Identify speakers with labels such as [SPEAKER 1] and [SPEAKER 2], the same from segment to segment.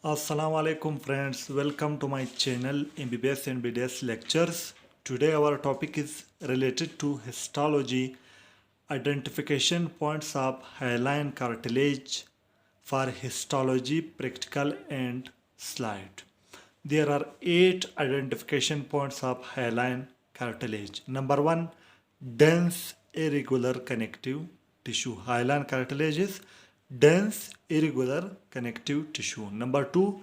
[SPEAKER 1] Assalamu alaikum friends, welcome to my channel MBBS and BDS lectures. Today our topic is related to histology, identification points of hyaline cartilage for histology practical and slide. There are 8 identification points of hyaline cartilage. Number 1, dense irregular connective tissue. Hyaline cartilage is dense irregular connective tissue. Number 2,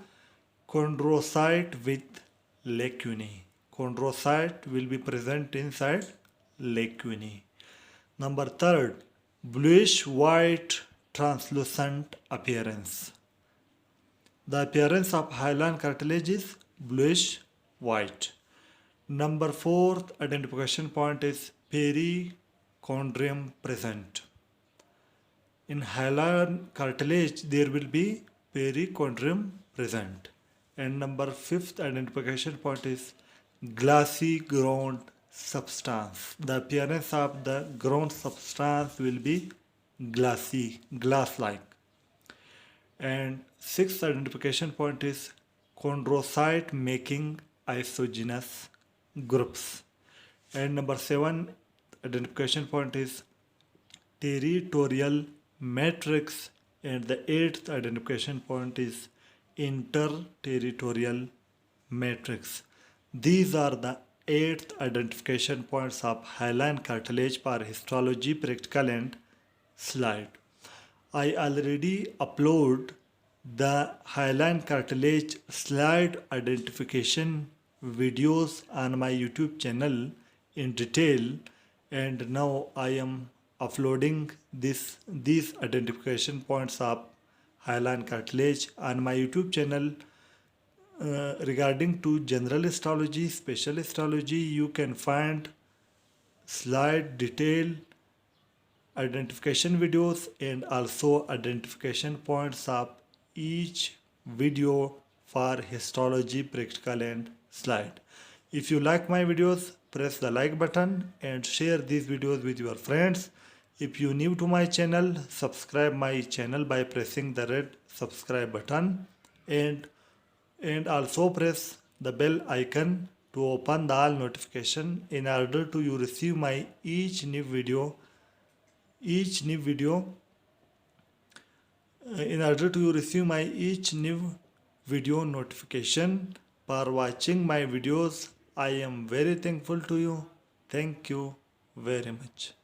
[SPEAKER 1] chondrocyte with lacunae. Chondrocyte will be present inside lacunae. Number 3, bluish white translucent appearance. The appearance of hyaline cartilage is bluish white. Number 4 identification point is perichondrium present. In hyaline cartilage there will be perichondrium present. And number 5th identification point is glassy ground substance. The appearance of the ground substance will be glassy, glass-like. And 6th identification point is chondrocyte making isogenous groups. And number 7 identification point is territorial matrix, and the 8th identification point is interterritorial matrix. These are the 8th identification points of hyaline cartilage for histology practical and slide. I already upload the hyaline cartilage slide identification videos on my YouTube channel in detail, and now I am uploading these identification points of hyaline cartilage on my YouTube channel. Regarding to general histology, special histology, you can find slide detail identification videos and also identification points of each video for histology practical and slide. If you like my videos, press the like button and share these videos with your friends. If you new to my channel, subscribe my channel by pressing the red subscribe button and also press the bell icon to open the all notification in order to you receive my each new video notification. For watching my videos, I am very thankful to you. Thank you very much.